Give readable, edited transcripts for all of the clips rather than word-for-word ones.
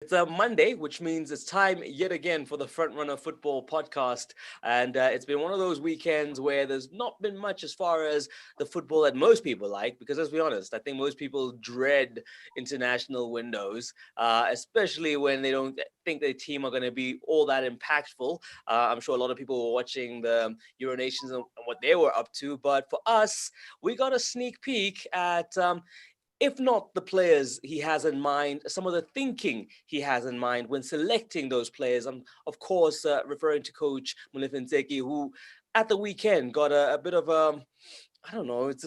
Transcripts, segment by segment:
It's a Monday, which means it's time yet again for the Front Runner Football Podcast. And it's been one of those weekends where there's not been much as far as the football that most people like, because let's be honest, I think most people dread international windows, especially when they don't think their team are going to be all that impactful. I'm sure a lot of people were watching the Euro Nations and what they were up to. But for us, we got a sneak peek at if not the players he has in mind, some of the thinking he has in mind when selecting those players. I'm, of course, referring to Coach Mulifenseki, who at the weekend got a bit of I don't know, it's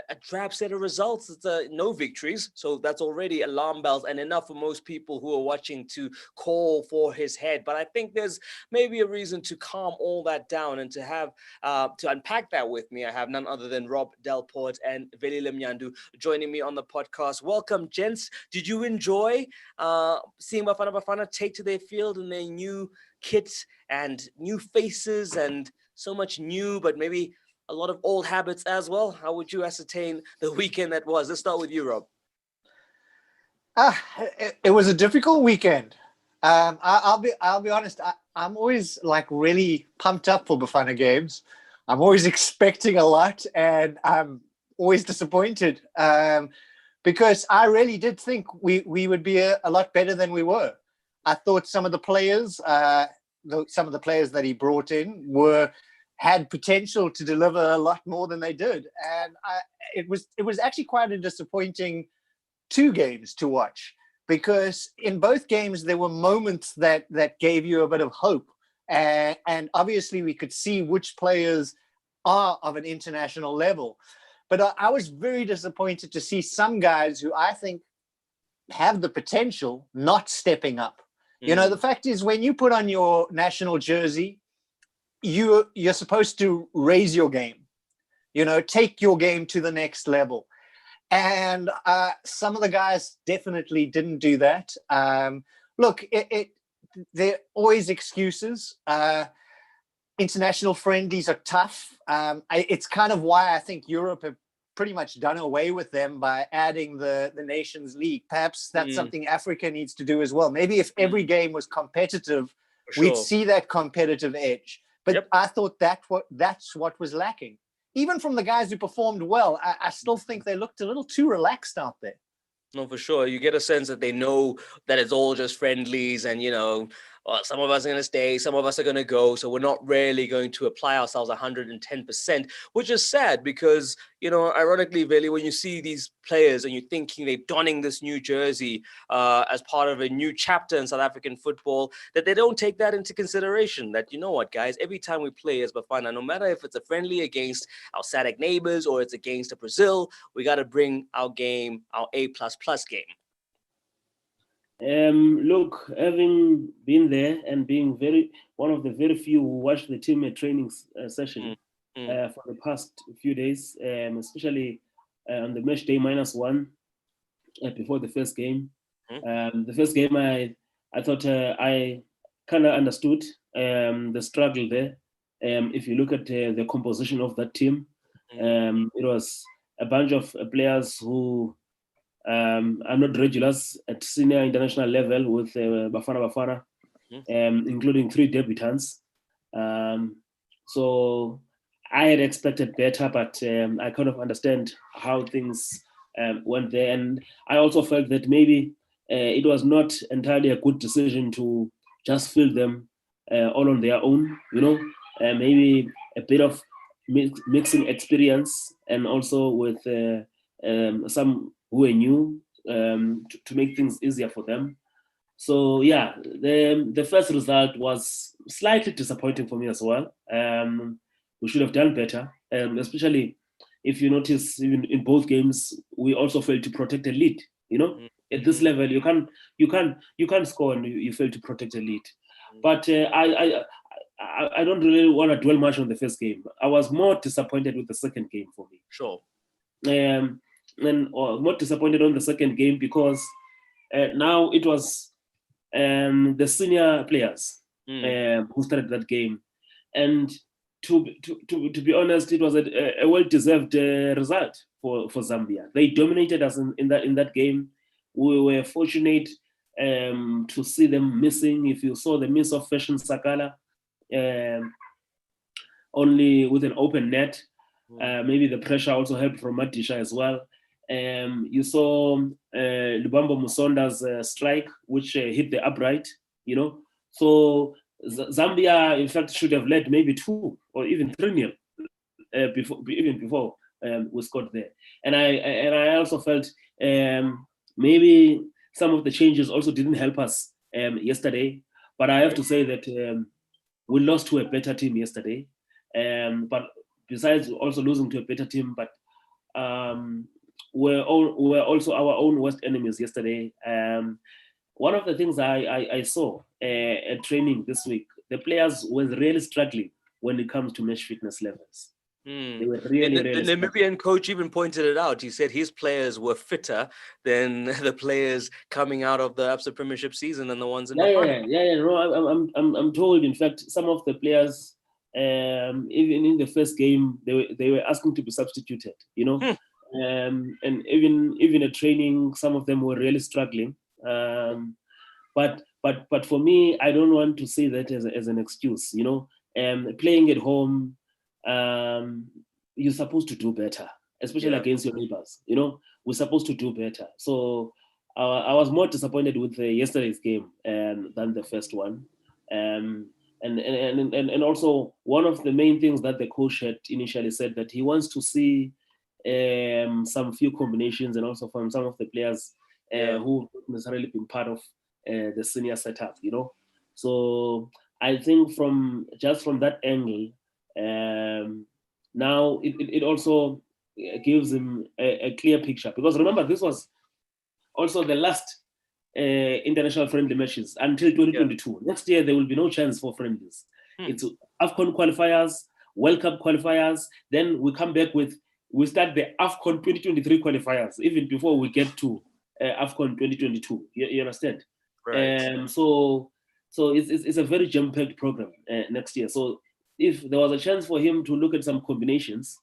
a drab set of results. It's no victories, so that's already alarm bells and enough for most people who are watching to call for his head. But I think there's maybe a reason to calm all that down and to have to unpack that with me. I have none other than Rob Delport and Veli Limnyandu joining me on the podcast. Welcome, gents. Did you enjoy seeing Bafana take to their field in their new kit and new faces and so much new, but maybe a lot of old habits as well? How would you ascertain the weekend that was? Let's start with you, Rob. It was a difficult weekend. I'll be honest. I'm always like really pumped up for Bafana games. I'm always expecting a lot, and I'm always disappointed because I really did think we would be a lot better than we were. I thought some of the players, some of the players that he brought in had potential to deliver a lot more than they did, and it was actually quite a disappointing 2 games to watch, because in both games there were moments that gave you a bit of hope, and obviously we could see which players are of an international level, but I was very disappointed to see some guys who I think have the potential not stepping up. You know, the fact is, when you put on your national jersey, you're supposed to raise your game, take your game to the next level. And some of the guys definitely didn't do that. Look, there are always excuses. International friendlies are tough. It's kind of why I think Europe have pretty much done away with them by adding the Nations League. Perhaps that's something Africa needs to do as well. Maybe if every game was competitive, we'd see that competitive edge. But I thought that's what was lacking. Even from the guys who performed well, I still think they looked a little too relaxed out there. No, for sure. You get a sense that they know that it's all just friendlies and, some of us are going to stay, some of us are going to go. So we're not really going to apply ourselves 110%, which is sad because, ironically, Veli, when you see these players and you're thinking they're donning this new jersey as part of a new chapter in South African football, that they don't take that into consideration. That, you know what, guys, every time we play as Bafana, no matter if it's a friendly against our SADC neighbors or it's against a Brazil, we got to bring our game, our A++ game. Look, having been there and being one of the very few who watched the team at training session for the past few days, especially on the match day -1 before the first game. The first game, I thought I kind of understood the struggle there. If you look at the composition of that team, it was a bunch of players who are not regulars at senior international level with Bafana, including 3 debutants. So I had expected better, but I kind of understand how things went there. And I also felt that maybe it was not entirely a good decision to just fill them all on their own, maybe a bit of mixing experience and also with some who are new to make things easier for them. So yeah, the first result was slightly disappointing for me as well. We should have done better, especially if you notice, even in both games, we also failed to protect a lead. At this level, you can't score and you fail to protect a lead. But I don't really want to dwell much on the first game. I was more disappointed with the second game for me. Sure. And more disappointed on the second game because now it was the senior players who started that game, and to be honest, it was a well-deserved result for Zambia. They dominated us in that game. We were fortunate to see them missing. If you saw the miss of Fashion Sakala, only with an open net, maybe the pressure also helped from Madisha as well. You saw Lubambo Musonda's strike, which hit the upright, So Zambia, in fact, should have led maybe 2 or even 3-0 before we scored there. And I also felt maybe some of the changes also didn't help us yesterday. But I have to say that we lost to a better team yesterday. But besides also losing to a better team, but we're also our own worst enemies yesterday. One of the things I saw at training this week, the players were really struggling when it comes to match fitness levels. They were really, the Namibian coach even pointed it out. He said his players were fitter than the players coming out of the Absa Premiership season and the ones in the final. No, I'm told. In fact, some of the players, even in the first game, they were asking to be substituted. And even at training, some of them were really struggling. But for me, I don't want to say that as an excuse. Playing at home. You're supposed to do better, especially against your neighbors. We're supposed to do better. So I was more disappointed with yesterday's game than the first one. And also one of the main things that the coach had initially said that he wants to see some few combinations and also from some of the players who necessarily been part of the senior setup. So I think from that angle. Now it also gives him a clear picture, because remember, this was also the last international friendly matches until 2022. Next year there will be no chance for friendlies. It's AFCON qualifiers, World Cup qualifiers, then we come back we start the AFCON 2023 qualifiers even before we get to AFCON 2022. You understand? Right. So it's a very jam-packed program next year. So if there was a chance for him to look at some combinations,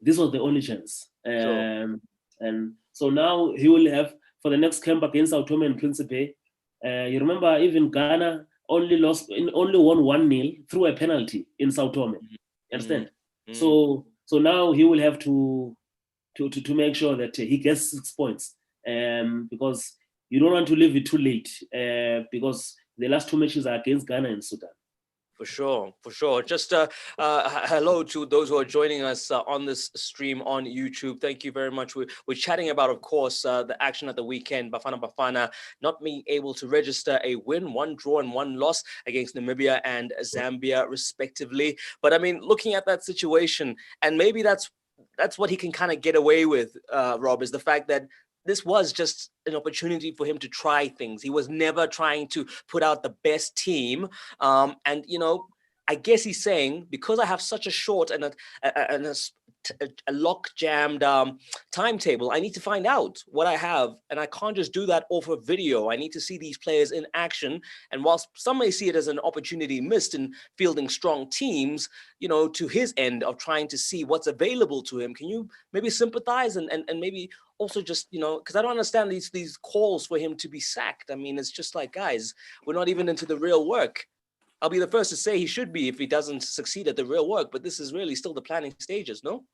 this was the only chance. Sure. And so now he will have, for the next camp against Sao Tome and Principe, you remember even Ghana only won 1-0 through a penalty in Sao Tome. Understand? So now he will have to make sure that he gets 6 points, because you don't want to leave it too late, because the last 2 matches are against Ghana and Sudan. For sure. Just hello to those who are joining us on this stream on YouTube. Thank you very much. We're chatting about, of course, the action at the weekend. Bafana not being able to register a win, 1 draw and 1 loss against Namibia and Zambia, respectively. But I mean, looking at that situation, and maybe that's what he can kind of get away with, Rob, is the fact that this was just an opportunity for him to try things. He was never trying to put out the best team. And, I guess he's saying, because I have such a short and a lock-jammed timetable, I need to find out what I have. And I can't just do that off of video. I need to see these players in action. And whilst some may see it as an opportunity missed in fielding strong teams, to his end of trying to see what's available to him, can you maybe sympathize and maybe also just, because I don't understand these calls for him to be sacked. I mean, it's just like, guys, we're not even into the real work. I'll be the first to say he should be if he doesn't succeed at the real work, but this is really still the planning stages, no?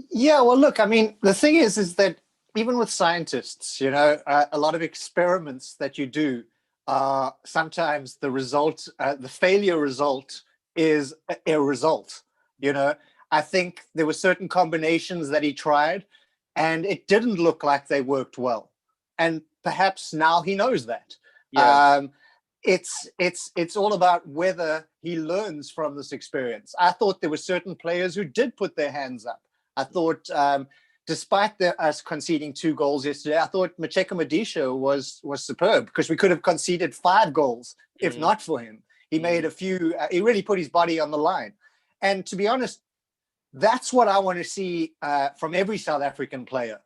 Yeah, well, look, I mean, the thing is that even with scientists, a lot of experiments that you do, sometimes the result, the failure result is a result. I think there were certain combinations that he tried and it didn't look like they worked well. And perhaps now he knows that. Yeah. It's all about whether he learns from this experience. I thought there were certain players who did put their hands up. I thought, despite us conceding 2 goals yesterday, I thought Macheka Madisha was superb, because we could have conceded 5 goals if not for him. He made a few. He really put his body on the line. And to be honest, that's what I want to see from every South African player,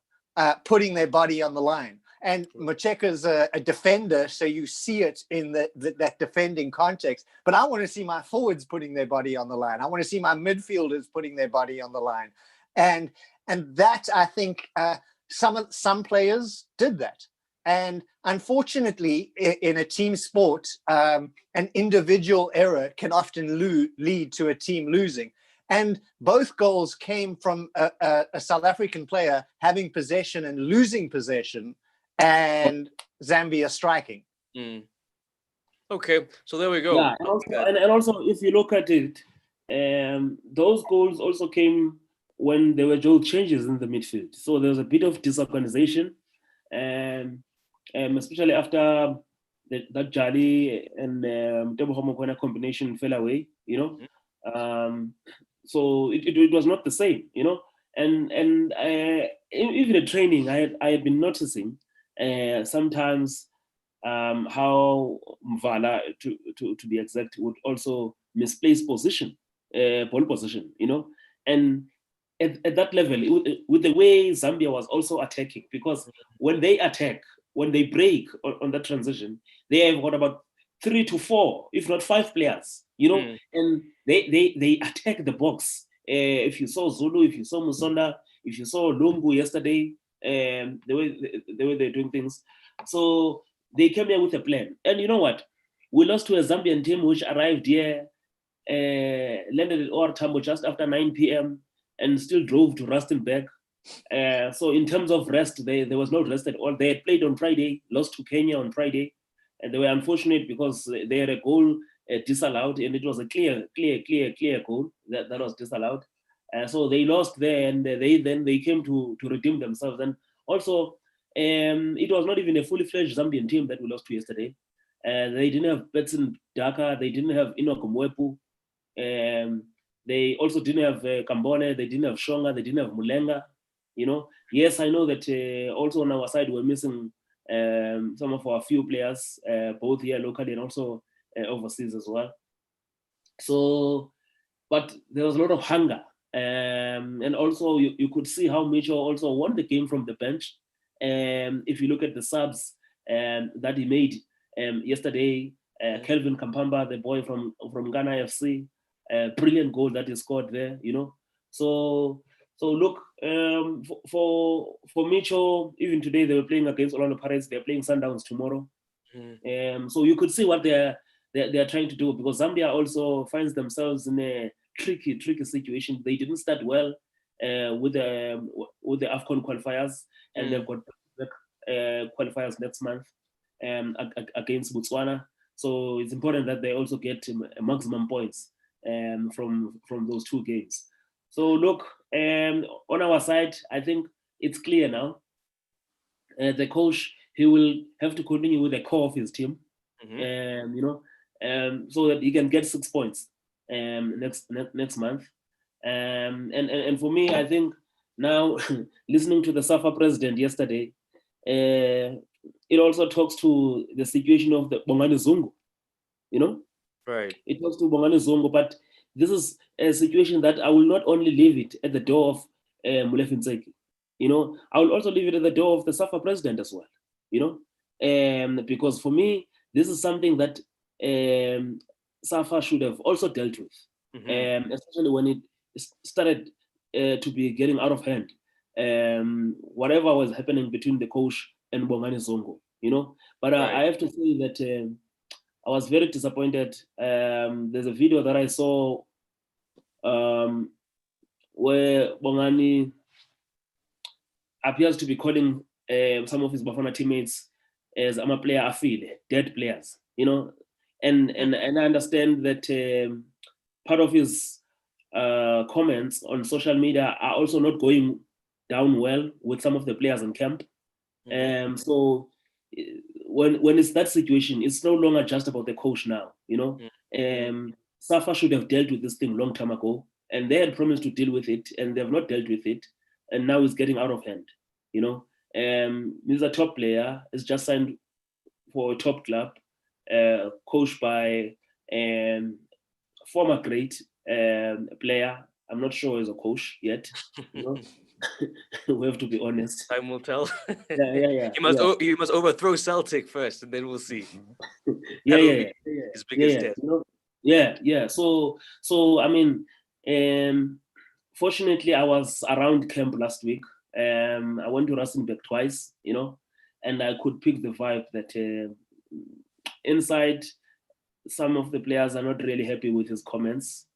putting their body on the line. And Macheka's a defender, so you see it in that defending context. But I want to see my forwards putting their body on the line. I want to see my midfielders putting their body on the line. And that, I think, some players did that. And unfortunately, in a team sport, an individual error can often lead to a team losing. And both goals came from a South African player having possession and losing possession, and Zambia striking. Mm. Okay, so there we go. Yeah, and also if you look at it, those goals also came when there were jolt changes in the midfield. So there was a bit of disorganization, especially after that Jali and Tebogo Mokoena combination fell away, you know. So it was not the same, you know. And even the training, I had been noticing sometimes how Mvala, to be exact, would also misplace position, ball position, you know. And at that level, with the way Zambia was also attacking, because when they attack, when they break on that transition, they have got about 3 to 4, if not 5 players, you know, and they attack the box. If you saw Zulu, if you saw Musonda, if you saw Lungu yesterday, the way they're doing things. So they came here with a plan. And you know what? We lost to a Zambian team which arrived here, landed at OR Tambo just after 9 p.m. and still drove to Rustenburg. So in terms of rest, there was no rest at all. They had played on Friday, lost to Kenya on Friday, and they were unfortunate because they had a goal disallowed, and it was a clear goal that was disallowed. So they lost there, and they came to redeem themselves. And also, it was not even a fully fledged Zambian team that we lost to yesterday. They didn't have Betson Daka, they didn't have Enoch Mwepu, they also didn't have Kambone, they didn't have Shonga, they didn't have Mulenga. You know, yes, I know that also on our side we're missing some of our few players, both here locally and also overseas as well. So, but there was a lot of hunger, and also you could see how Mitchell also won the game from the bench. If you look at the subs that he made yesterday, Kelvin Kampamba, the boy from Ghana FC, brilliant goal that he scored there. You know, so look, for Mitchell, even today they were playing against Orlando Pirates. They're playing Sundowns tomorrow. So you could see what they're trying to do, because Zambia also finds themselves in a tricky situation. They didn't start well with the AFCON qualifiers, and they've got qualifiers next month against Botswana. So it's important that they also get maximum points from those 2 games. So look, on our side, I think it's clear now. The coach, he will have to continue with the core of his team, you know, so that he can get 6 points next month. And for me, I think now listening to the SAFA president yesterday, it also talks to the situation of the Bongani Zungu, you know. Right. It talks to Bongani Zungu, but this is a situation that I will not only leave it at the door of Molefi Ntseki, you know, I will also leave it at the door of the SAFA president as well, you know, because for me, this is something that SAFA should have also dealt with, especially when it started to be getting out of hand. Whatever was happening between the coach and Bongani Zungu, you know. But Right. I have to say that I was very disappointed. There's a video that I saw where Bongani appears to be calling some of his Bafana teammates as I'm a player afile, dead players, you know. And I understand that part of his comments on social media are also not going down well with some of the players in camp. So when it's that situation, it's no longer just about the coach now, you know. SAFA should have dealt with this thing long time ago, and they had promised to deal with it, and they have not dealt with it, and now it's getting out of hand, you know. He's a top player. He's just signed for a top club, coached by former great player. I'm not sure he's a coach yet. You know? We have to be honest. Time will tell. Yeah. He must overthrow Celtic first, and then we'll see. Yeah. His biggest test. You know? Yeah. So I mean, fortunately, I was around camp last week. I went to Rustenburg twice, you know, and I could pick the vibe that inside some of the players are not really happy with his comments.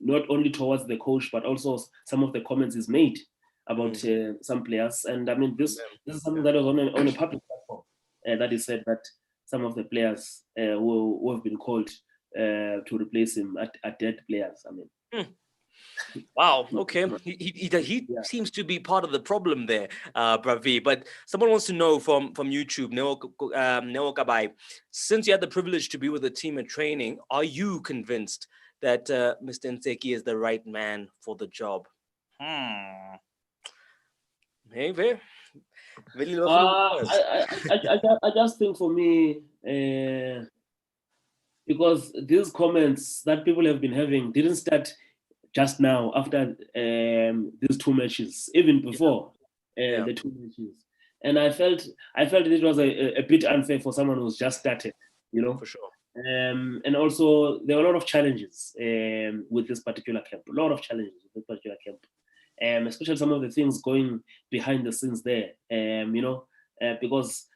Not only towards the coach, but also some of the comments he's made about some players. And I mean, this is something that was on a public platform that he said that some of the players who have been called to replace him are dead players. I mean. Wow. Okay. He seems to be part of the problem there, Bravi. But someone wants to know from YouTube, Neo Kabai, since you had the privilege to be with the team in training, are you convinced that Mr. Nseki is the right man for the job? Hey, very I just think for me, because these comments that people have been having didn't start just now after these two matches, even before the two matches. And I felt it was a bit unfair for someone who's just started, you know. For sure. And also there were a lot of challenges with this particular camp. Especially some of the things going behind the scenes there. Because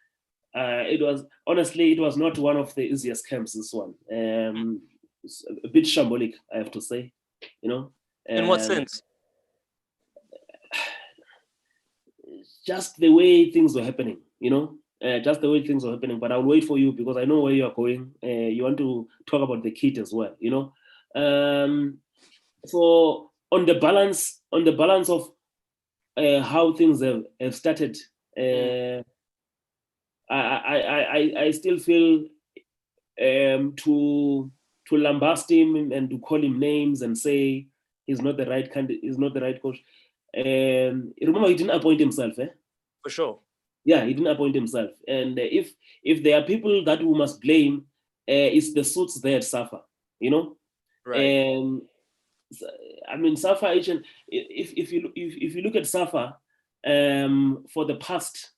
it was not one of the easiest camps. This one, it's a bit shambolic, I have to say. You know. In what sense? Just the way things were happening, you know. Just the way things were happening. But I'll wait for you because I know where you are going. You want to talk about the kit as well, you know. So on the balance of how things have started, I still feel to lambast him and to call him names and say he's not the right candidate, he's not the right coach. Remember, he didn't appoint himself, For sure. Yeah, he didn't appoint himself. And if there are people that we must blame, it's the suits that suffer, you know. Right. I mean, Safa, if you look at Safa, for the past,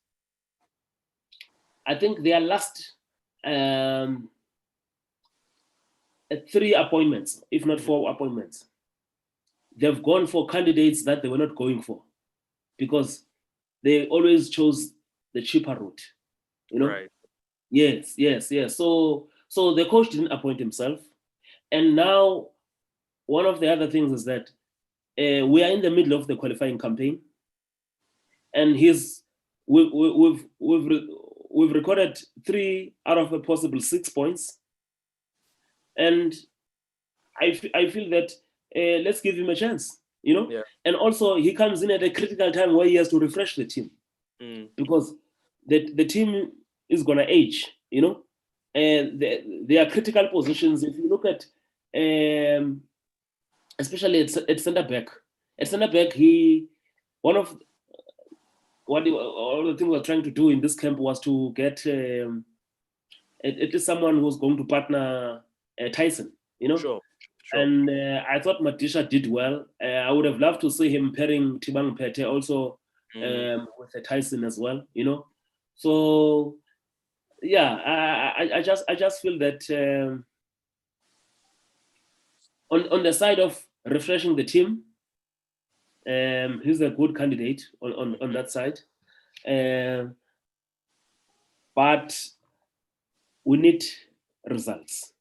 I think their last 3 appointments, if not 4 appointments, they've gone for candidates that they were not going for because they always chose the cheaper route, you know. Right. Yes. So the coach didn't appoint himself, and now one of the other things is that we are in the middle of the qualifying campaign, and we've recorded 3 out of a possible 6 points, and I feel that let's give him a chance, you know. Yeah. And also he comes in at a critical time where he has to refresh the team because the team is gonna age, you know, and there are critical positions. If you look at especially at centre back. At centre back, all the things we're trying to do in this camp was to get at least someone who's going to partner Tyson, you know. Sure. And I thought Madisha did well. I would have loved to see him pairing Tibang Pete also with Tyson as well, you know. So yeah, I just feel that on the side of refreshing the team, he's a good candidate on that side. But we need results.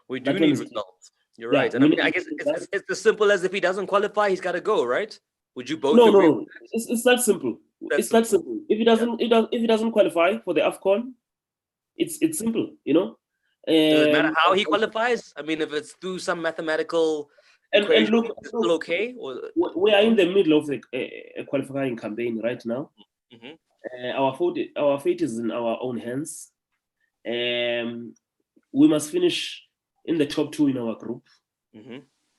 We do need results. You're right. And I mean, I guess it's as simple as if he doesn't qualify, he's got to go, right? Would you both agree? No. It's that simple. That simple. If he doesn't qualify for the AFCON, it's simple, you know. Does it matter how he qualifies? I mean, if it's through some mathematical equation, look, it's still okay? Or... We are in the middle of a qualifying campaign right now. Our fate is in our own hands. We must finish in the top 2 in our group.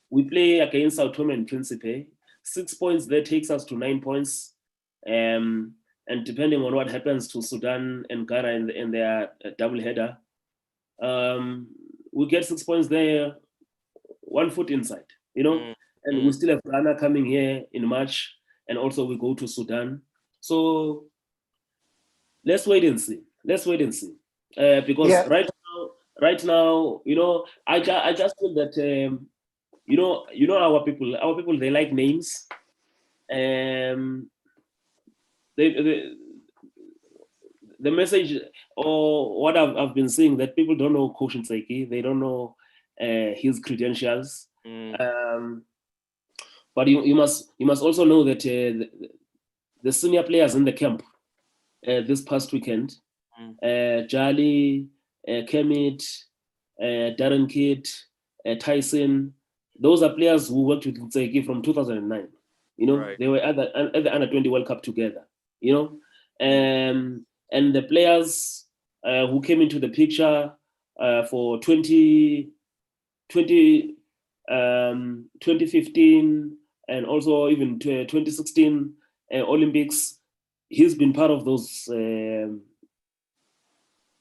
We play against Sao Tome and Principe. 6 points there takes us to 9 points. And depending on what happens to Sudan and Ghana in their double header, we get 6 points there, 1 foot inside, you know. And we still have Ghana coming here in March, and also we go to Sudan. So let's wait and see. Because right now, you know, I just feel that you know our people they like names. They the message or what I've been seeing that people don't know Coach Ntseki, they don't know his credentials. But you must also know that the senior players in the camp this past weekend, Jali, Kermit, Darren Kidd, Tyson, those are players who worked with Ntseki from 2009. Right. They were at the Under 20 World Cup together. And the players who came into the picture for 2015 and also even 2016 Olympics, he's been part of those.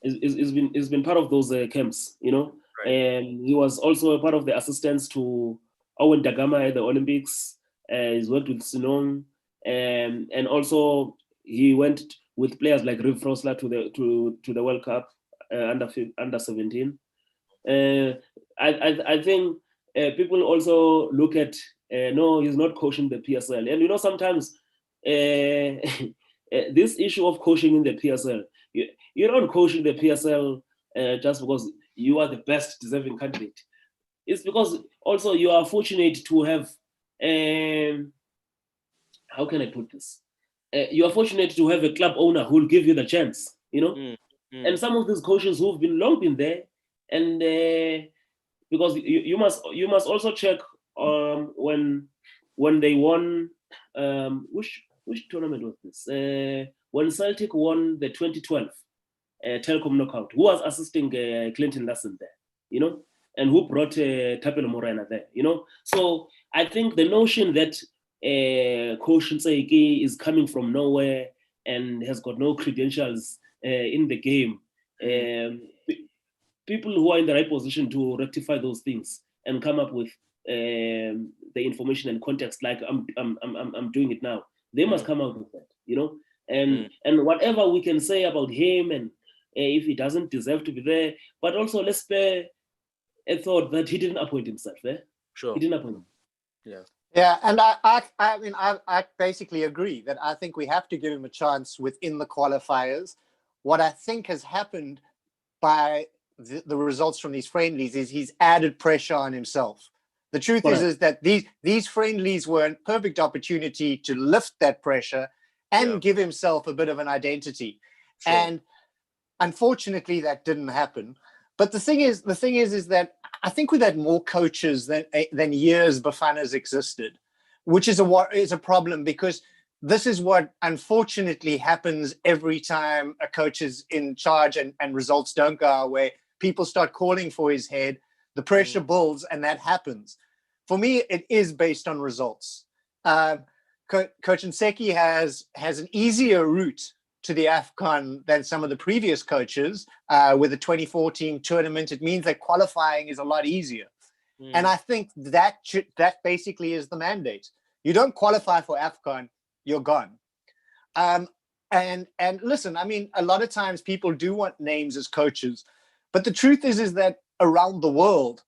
He's been part of those camps, Right. And he was also a part of the assistants to Owen Dagama at the Olympics. He's worked with Sinong, and also he went with players like Riv Frosler to the World Cup under 17. I think people also look at no, he's not coaching the PSL, and sometimes this issue of coaching in the PSL, you're not coaching the PSL just because you are the best deserving candidate. It's because also you are fortunate to have, how can I put this? You are fortunate to have a club owner who will give you the chance, And some of these coaches who've long been there, and because you must also check when they won which tournament was this? When Celtic won the 2012 Telkom knockout, who was assisting Clinton Lassen there, and who brought Tapelo Morena there, So I think the notion that Coach Ntseki is coming from nowhere and has got no credentials in the game, people who are in the right position to rectify those things and come up with the information and context, like I'm doing it now, they must come out with that, And whatever we can say about him, and if he doesn't deserve to be there, but also let's spare a thought that he didn't appoint himself. Sure. He didn't appoint him. Yeah. Yeah, and I basically agree that I think we have to give him a chance within the qualifiers. What I think has happened by the results from these friendlies is he's added pressure on himself. The truth is that these friendlies were a perfect opportunity to lift that pressure and give himself a bit of an identity. Sure. And unfortunately, that didn't happen. But the thing is that I think we've had more coaches than years Bafana's existed, which is a problem, because this is what unfortunately happens every time a coach is in charge and results don't go our way. People start calling for his head, the pressure builds, and that happens. For me, it is based on results. Coach Ntseki has an easier route to the AFCON than some of the previous coaches. With the 2014 tournament, it means that qualifying is a lot easier. And I think that basically is the mandate. You don't qualify for AFCON, you're gone. And listen, I mean, a lot of times people do want names as coaches, but the truth is that around the world,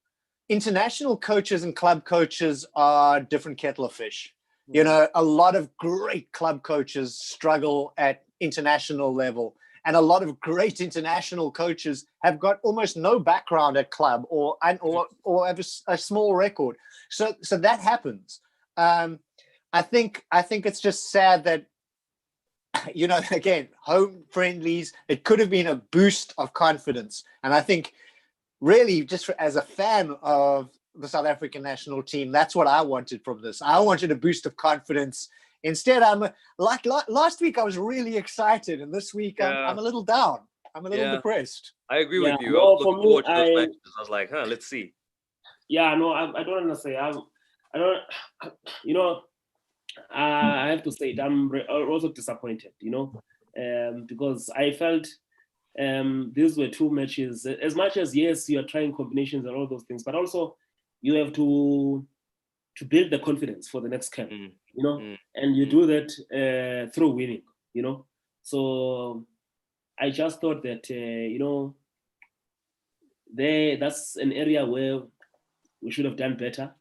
international coaches and club coaches are different kettle of fish. A lot of great club coaches struggle at international level, and a lot of great international coaches have got almost no background at club or have a small record. So that happens. I think it's just sad that, again, home friendlies, it could have been a boost of confidence. And I think really just as a fan of the South African national team, that's what I wanted from this. I wanted a boost of confidence. Instead, I'm like last week, I was really excited. And this week I'm a little down. I'm a little depressed. I agree with you. No, I was looking forward to those matches. I was like, let's see. Yeah, no, I don't understand. I don't, I have to say it. I'm also disappointed, because I felt these were two matches. As much as, yes, you are trying combinations and all those things, but also you have to build the confidence for the next camp, and you do that through winning, So I just thought that, that's an area where we should have done better,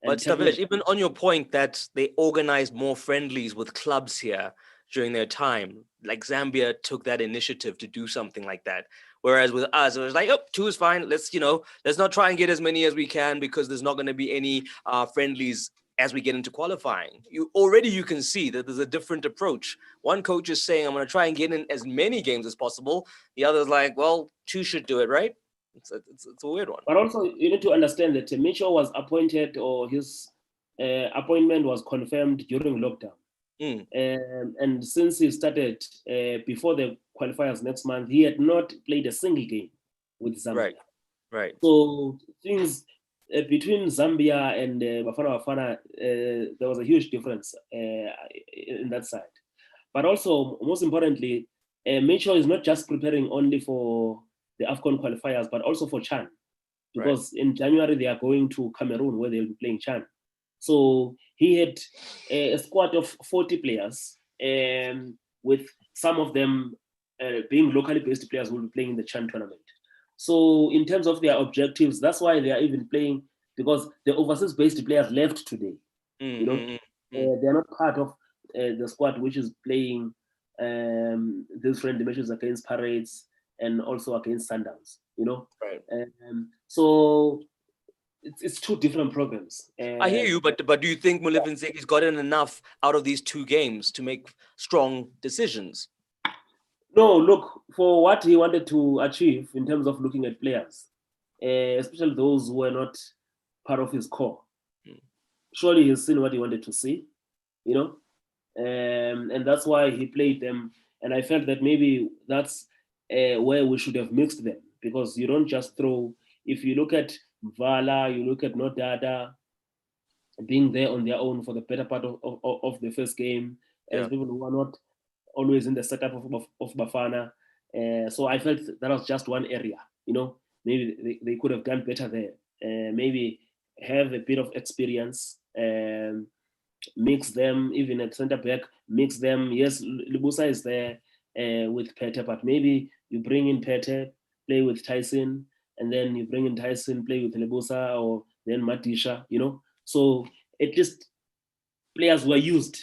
But Stavesh, even on your point that they organize more friendlies with clubs here, during their time. Like Zambia took that initiative to do something like that. Whereas with us, it was like, oh, 2 is fine. Let's not try and get as many as we can because there's not going to be any friendlies as we get into qualifying. You can see that there's a different approach. One coach is saying, I'm going to try and get in as many games as possible. The other's like, well, 2 should do it, right? It's a weird one. But also, you need to understand that Mitchell was appointed, or his appointment was confirmed during lockdown. And since he started before the qualifiers next month, he had not played a single game with Zambia. Right. So things between Zambia and Bafana, there was a huge difference in that side. But also, most importantly, Mitchell is not just preparing only for the AFCON qualifiers, but also for CHAN. Because in January, they are going to Cameroon where they'll be playing CHAN. So he had a squad of 40 players, with some of them being locally based players who will be playing in the CHAN tournament. So in terms of their objectives, that's why they are even playing, because the overseas-based players left today. They are not part of the squad which is playing these friendly matches against Pirates and also against Sundowns. So it's 2 different programs. I hear you, but do you think Molefe Nzeki's gotten enough out of these 2 games to make strong decisions? No, look, for what he wanted to achieve in terms of looking at players, especially those who were not part of his core, surely he's seen what he wanted to see, and that's why he played them. And I felt that maybe that's where we should have mixed them, because you don't just throw. If you look at Vala, you look at Nodada being there on their own for the better part of the first game, as people who are not always in the setup of Bafana. So I felt that was just one area, maybe they could have done better there. Maybe have a bit of experience, mix them, even at center back, mix them. Yes, Libusa is there with Pete, but maybe you bring in Pete, play with Tyson, and then you bring in Tyson, play with Libusa, or then Matisha, So at least players were used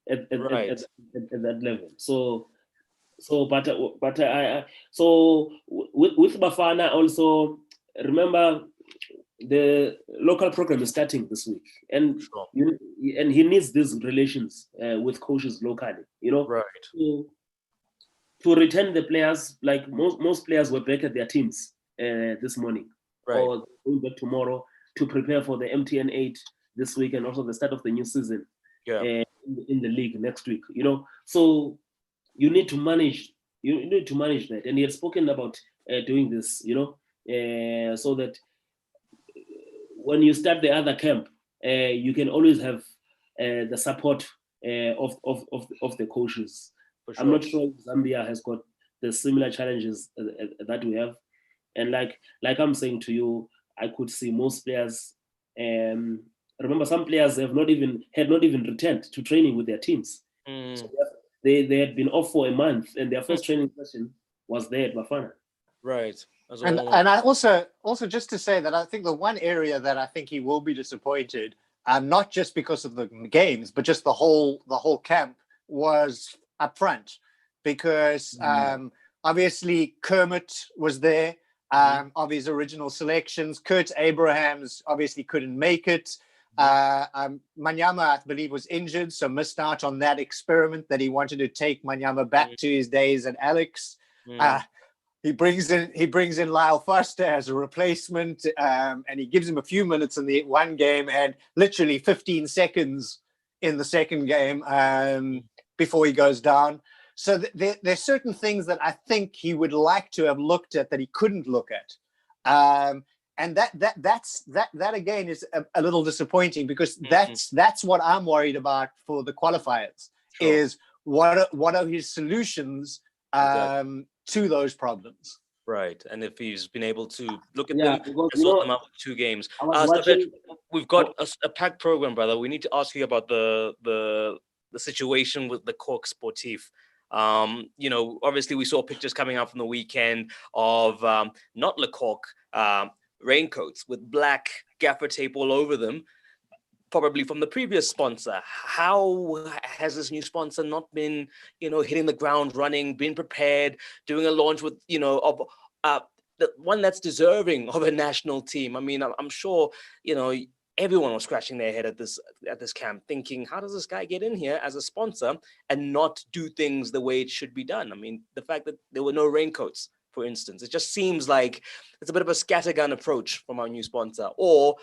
at that level. So with Bafana also, remember the local program is starting this week, and and he needs these relations with coaches locally, to return the players. Like most players were back at their teams this morning, or going back tomorrow to prepare for the MTN 8 this week, and also the start of the new season in the league next week. So you need to manage. You need to manage that, and he had spoken about doing this. So that when you start the other camp, you can always have the support of the coaches. Sure. I'm not sure if Zambia has got the similar challenges that we have, and like I'm saying to you, I could see most players. Remember, some players had not even returned to training with their teams. So they had been off for a month, and their first training session was there at Bafana. Right. And I also just to say that I think the one area that I think he will be disappointed, not just because of the games, but just the whole camp, was up front, because obviously Kermit was there of his original selections. Kurt Abrahams obviously couldn't make it. Manyama, I believe, was injured, so missed out on that experiment that he wanted to take Manyama back to his days at Alex. He brings in Lyle Foster as a replacement, and he gives him a few minutes in the one game and literally 15 seconds in the second game before he goes down. So there's certain things that I think he would like to have looked at that he couldn't look at. And that again is a little disappointing, because that's what I'm worried about for the qualifiers. Sure. Is what are his solutions to those problems? Right, and if he's been able to look at them and sort them out with 2 games. We've got a packed program, brother. We need to ask you about the situation with the Cork Sportif. Obviously we saw pictures coming out from the weekend of not Le Cork raincoats with black gaffer tape all over them. probably from the previous sponsor. How has this new sponsor not been, hitting the ground running, been prepared, doing a launch with, of the one that's deserving of a national team? I mean, I'm sure, everyone was scratching their head at this camp, thinking, how does this guy get in here as a sponsor and not do things the way it should be done? I mean, the fact that there were no raincoats, for instance, it just seems like it's a bit of a scattergun approach from our new sponsor. Or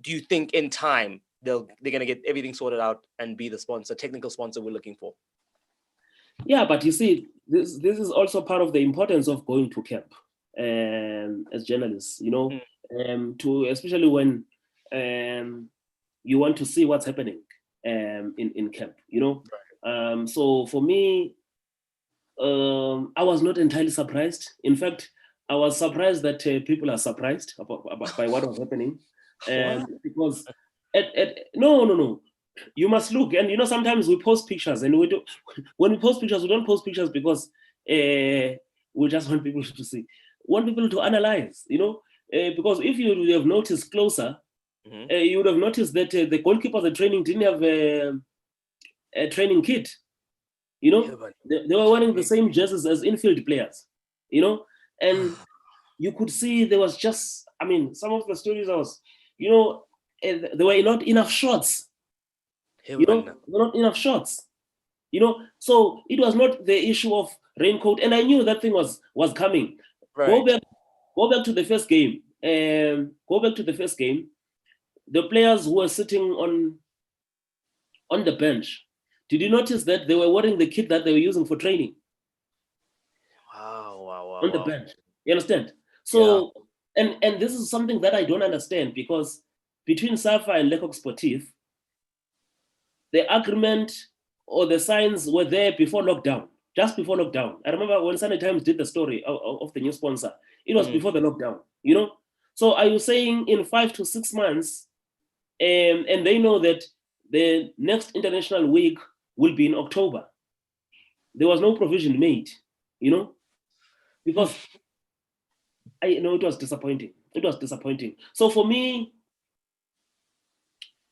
do you think in time they're going to get everything sorted out and be the technical sponsor we're looking for? Yeah, but you see, this is also part of the importance of going to camp as journalists, to especially when you want to see what's happening in camp, Right. So for me, I was not entirely surprised. In fact, I was surprised that people are surprised by what was happening, because no, you must look, and sometimes we post pictures, and when we post pictures, we don't post pictures because we just want people to see, want people to analyze, because if you have noticed closer, you would have noticed that the goalkeepers at training didn't have a training kit. They were wearing the same jerseys as infield players, and you could see there was just, some of the stories there were not enough shots. There were not enough shots. So it was not the issue of raincoat, and I knew that thing was coming. Right. Go back to the first game. The players who were sitting on the bench, did you notice that they were wearing the kit that they were using for training? Wow. On the bench. You understand? So, yeah. And this is something that I don't understand, because between SAFA and Lecoq Sportif, the agreement or the signs were there before lockdown, just before lockdown. I remember when Sunday Times did the story of the new sponsor, it was before the lockdown, So are you saying in 5 to 6 months, and they know that the next international week will be in October, there was no provision made, because I know it was disappointing. It was disappointing. So for me,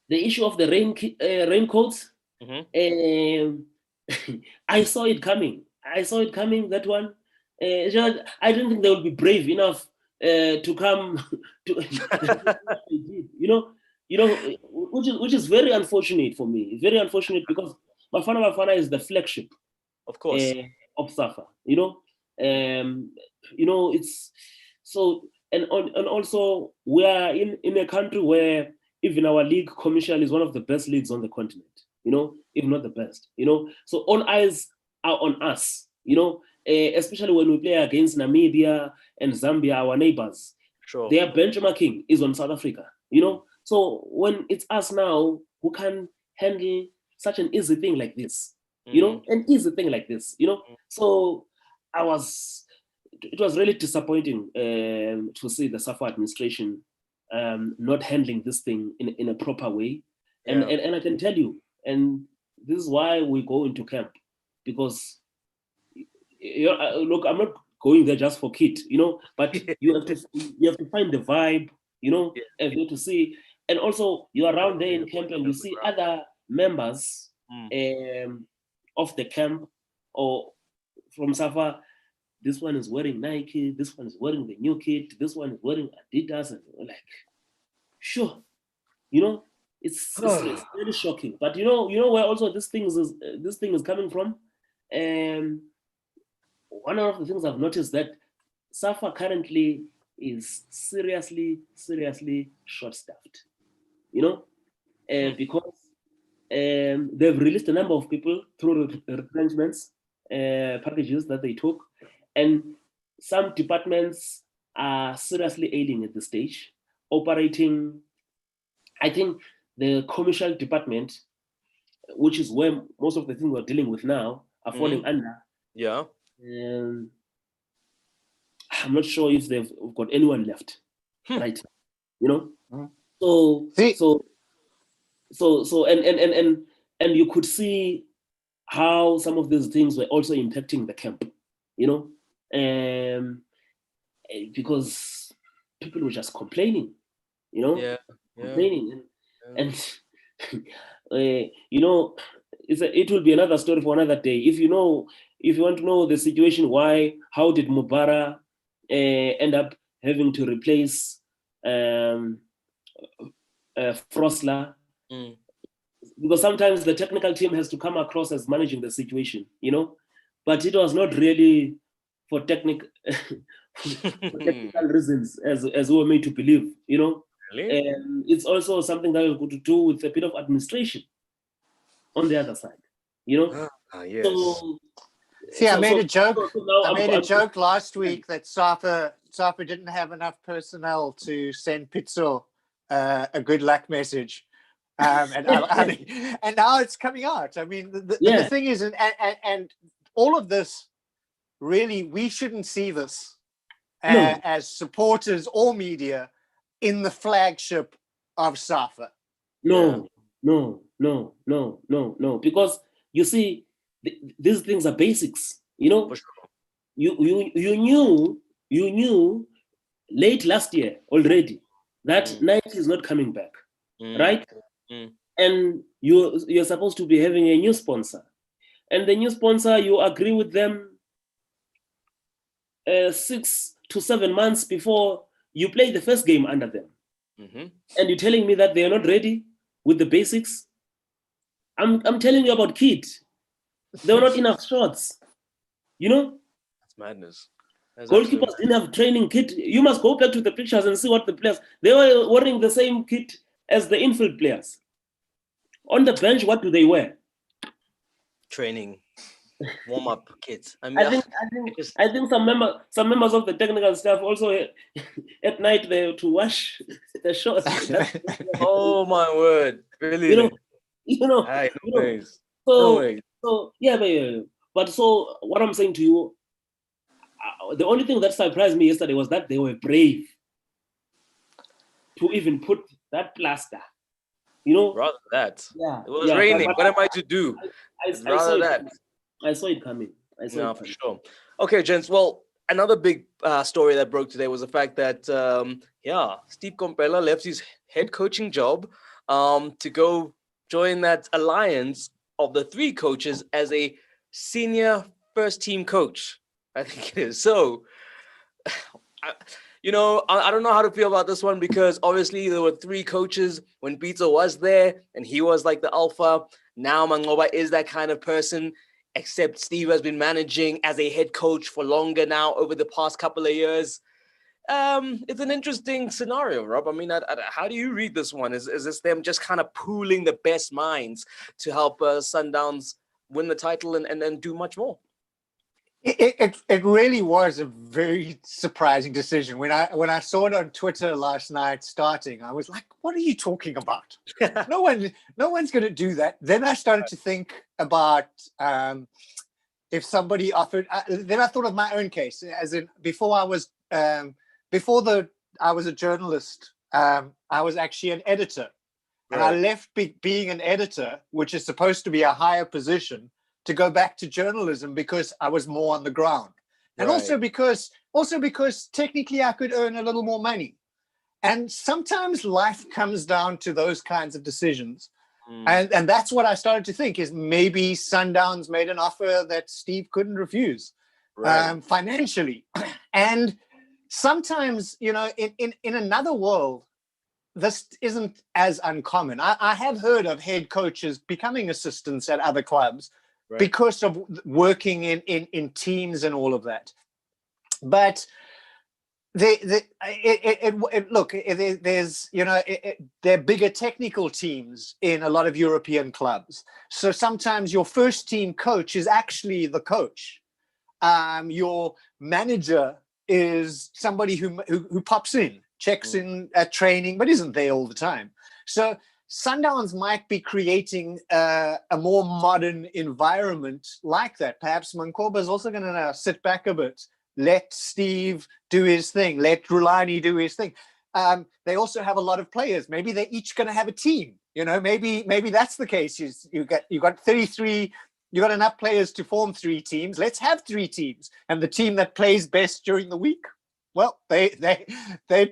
the issue of the raincoats, I saw it coming. That one. I didn't think they would be brave enough to come to, which is very unfortunate for me. Very unfortunate, because Bafana is the flagship, of course, of SAFA. It's so, and also we are in a country where even our league commercial is one of the best leagues on the continent, if not the best, so all eyes are on us, especially when we play against Namibia and Zambia, our neighbors. Sure. Their benchmarking is on South Africa, so when it's us now who can handle such an easy thing like this, an easy thing like this, so it was really disappointing to see the SAFA administration not handling this thing in a proper way. And I can tell you, and this is why we go into camp, because look, I'm not going there just for kit, but you have to find the vibe, and you have to see, and also you're around there in camp and you see other members of the camp or from SAFA. This one is wearing Nike, this one is wearing the new kit, this one is wearing Adidas, and we're like, sure, it's really shocking. But you know where also this thing is coming from. One of the things I've noticed that SAFA currently is seriously short-staffed. Because they've released a number of people through retrenchments packages that they took. And some departments are seriously ailing at this stage, operating. I think the commercial department, which is where most of the things we're dealing with now, are falling under. Yeah. I'm not sure if they've got anyone left, right? So and you could see how some of these things were also impacting the camp, because people were just complaining, complaining, and It will be another story for another day. If you want to know the situation, how did Mubarak end up having to replace Frosler? Mm. Because sometimes the technical team has to come across as managing the situation, but it was not really for technical reasons, as we were made to believe, Really? And it's also something that has to do with a bit of administration on the other side, Yes. So, See, I made a joke. now I made a joke last week that Safa didn't have enough personnel to send Pizzo a good luck message. And now it's coming out. I mean, the thing is, and all of this, really, we shouldn't see this as supporters or media in the flagship of Safa. No, because you see, these things are basics. For sure. You knew late last year already that Nike is not coming back, right? And you're supposed to be having a new sponsor, and the new sponsor, you agree with them 6 to 7 months before you play the first game under them, and you're telling me that they are not ready with the basics. I'm telling you about kit. There were not enough shots. That's madness. Goalkeepers didn't have training kit. You must go back to the pictures and see what the players, they were wearing the same kit as the infield players. On the bench, what do they wear? Training, warm-up kits. I think some members of the technical staff also at night they have to wash the shorts. Oh my word! Really? But so what I'm saying to you, the only thing that surprised me yesterday was that they were brave to even put that plaster. Rather that. Yeah. It was raining. What am I to do? I saw it coming. For sure. Okay, gents. Well, another big story that broke today was the fact that Steve Kompela left his head coaching job to go join that alliance of the 3 coaches as a senior first team coach. I think it is. So, I don't know how to feel about this one, because obviously there were 3 coaches when Pizza was there and he was like the alpha. Now Mangoba is that kind of person, except Steve has been managing as a head coach for longer now over the past couple of years. It's an interesting scenario, Rob. I mean, how do you read this one? Is this them just kind of pooling the best minds to help Sundowns win the title and do much more? It really was a very surprising decision. When I saw it on Twitter last night starting, I was like, what are you talking about? No one's going to do that. Then I started to think about if somebody offered. Then I thought of my own case, as in before I was a journalist. I was actually an editor, and I left being an editor, which is supposed to be a higher position, to go back to journalism because I was more on the ground. And also because technically I could earn a little more money. And sometimes life comes down to those kinds of decisions. And that's what I started to think, is maybe Sundowns made an offer that Steve couldn't refuse financially. And sometimes, in another world, this isn't as uncommon. I have heard of head coaches becoming assistants at other clubs because of working in teams and all of that. But there are bigger technical teams in a lot of European clubs. So sometimes your first team coach is actually the coach. Your manager is somebody who pops in, checks in at training, but isn't there all the time. So Sundowns might be creating a more modern environment like that. Perhaps Mankoba is also going to sit back a bit, let Steve do his thing, let Rulani do his thing. They also have a lot of players. Maybe they're each going to have a team. Maybe that's the case. You got 33. You got enough players to form 3 teams. Let's have 3 teams, and the team that plays best during the week, well, they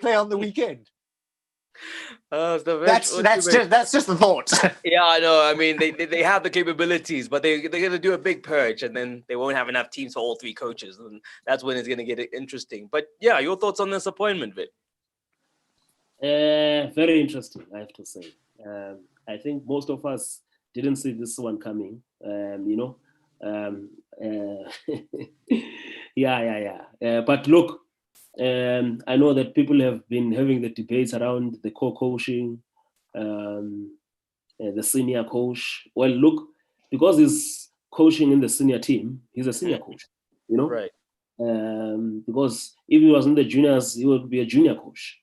play on the weekend. That's just the thought. Yeah, I know. I mean, they have the capabilities, but they're gonna do a big purge, and then they won't have enough teams for all three coaches, and that's when it's gonna get interesting. But yeah, your thoughts on this appointment, Vit? Very interesting, I have to say. I think most of us didn't see this one coming. Yeah. But look, I know that people have been having the debates around the co-coaching, the senior coach. Well, look, because he's coaching in the senior team, he's a senior coach, Right. Because if he was in the juniors, he would be a junior coach,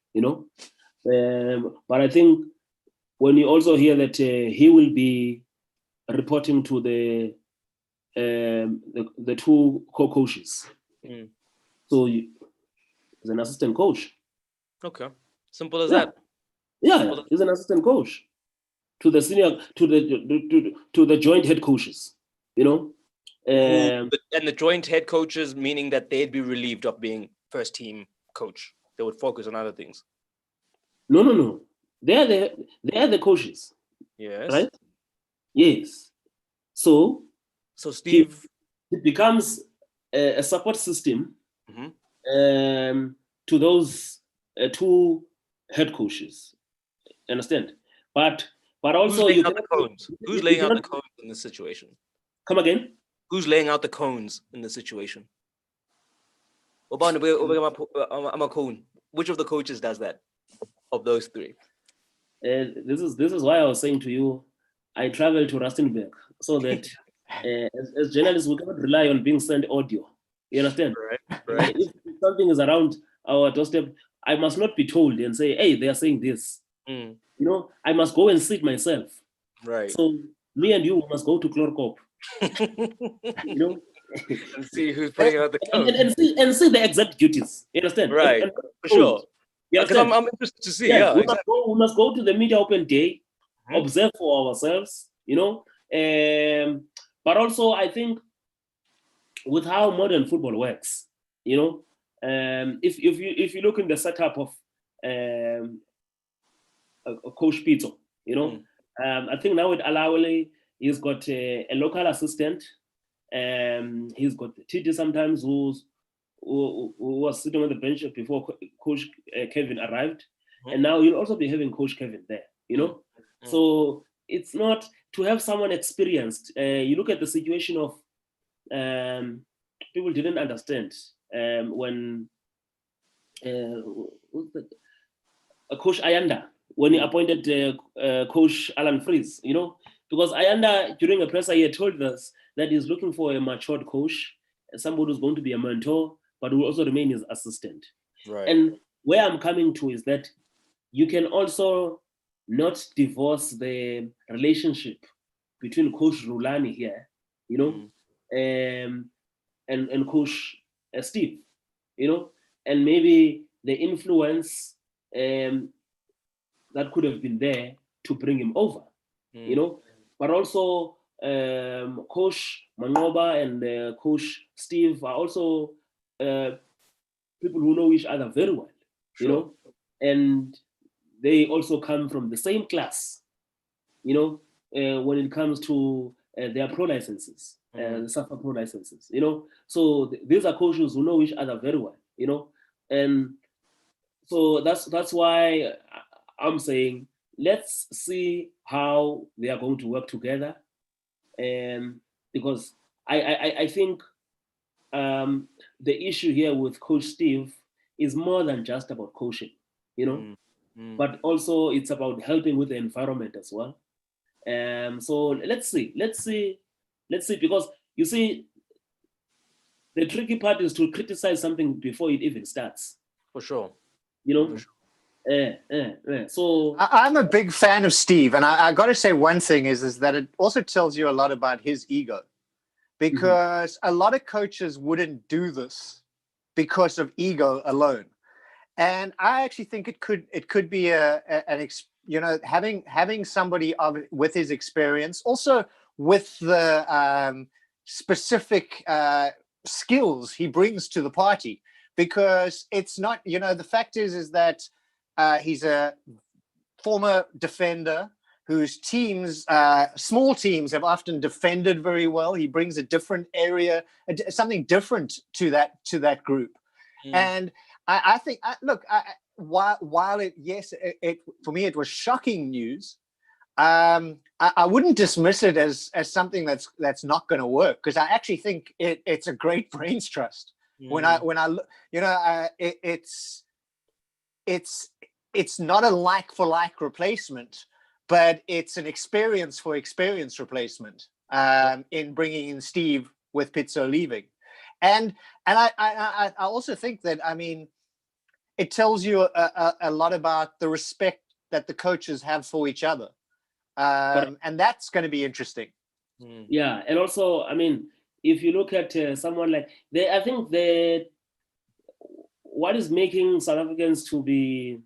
But I think when you also hear that he will be reporting to the two co-coaches, so he's an assistant coach. Okay, simple as that. Yeah, he's an assistant coach to the senior, to the joint head coaches, And the joint head coaches, meaning that they'd be relieved of being first team coach. They would focus on other things. No. They are the coaches. Yes. Right? Yes. So Steve, it becomes a support system to those two head coaches. Understand? But also, who's laying out the cones? Who's laying out the cones in this situation? Come again? Who's laying out the cones in this situation? Which of the coaches does that? Of those three? This is why I was saying to you, I travel to Rustenburg so that as journalists we cannot rely on being sent audio. You understand? Right. If something is around our doorstep, I must not be told and say, "Hey, they are saying this." I must go and see it myself. Right. So me and you must go to Chlorkop. And see who's putting out the code. And see the exact duties. You understand? Right. And for sure. Because I'm interested to see. Yeah. We must go to the media open day, observe for ourselves. But also I think with how modern football works, if you look in the setup of Coach Pito, I think now with Alawale, he's got a local assistant. He's got Titi sometimes who was sitting on the bench before Coach Kevin arrived, and now you'll also be having Coach Kevin there. So it's not to have someone experienced. You look at the situation of people didn't understand when Coach Ayanda, when he appointed Coach Alan Fries, because Ayanda during a presser he had told us that he's looking for a matured coach, somebody who's going to be a mentor, but will also remain his assistant. Right. And where I'm coming to is that you can also not divorce the relationship between Coach Rulani here, and Coach Steve, and maybe the influence that could have been there to bring him over, but also Coach Manoba and Coach Steve are also people who know each other very well, and they also come from the same class, when it comes to their pro licenses, the SAFA pro licenses, So these are coaches who know each other very well, and so that's why I'm saying let's see how they are going to work together, because I think the issue here with Coach Steve is more than just about coaching, but also it's about helping with the environment as well. So let's see, because you see, the tricky part is to criticize something before it even starts. For sure. For sure. So I'm a big fan of Steve, and I got to say one thing is that it also tells you a lot about his ego, because a lot of coaches wouldn't do this because of ego alone, and I actually think it could be having somebody with his experience, also with the specific skills he brings to the party, because it's not, the fact is that he's a former defender whose teams, small teams, have often defended very well. He brings a different area, something different to that group. And I think, while it for me it was shocking news. I wouldn't dismiss it as something that's not going to work, because I actually think it's a great brains trust. When I look, it's not a like for like replacement, but it's an experience for experience replacement in bringing in Steve with Pizzo leaving. And I also think that, I mean, it tells you a lot about the respect that the coaches have for each other. And that's going to be interesting. Yeah, and also, I mean, if you look at someone like I think what is making South Africans to be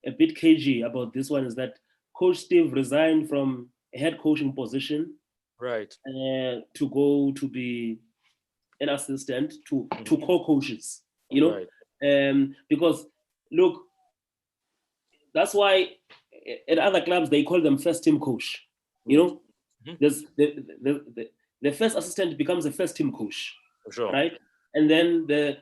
a bit cagey about this one is that Coach Steve resigned from a head coaching position, right, to go to be an assistant to co-coaches. right. Because look, that's why at other clubs they call them first team coach. There's the first assistant becomes a first team coach, For sure. right? And then the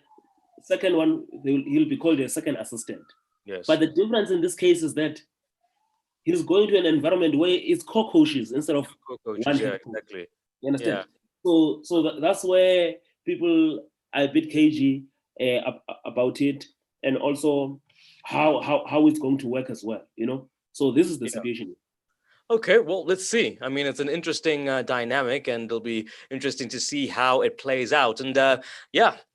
second one, he'll be called a second assistant. Yes. But the difference in this case is that he's going to an environment where it's co-coaches instead of co-coaches. one Yeah, head coach. exactly. You understand? Yeah. So that's where people are a bit cagey about it, and also how it's going to work as well. So this is the situation. Okay, well, let's see. I mean, it's an interesting dynamic, and it'll be interesting to see how it plays out. And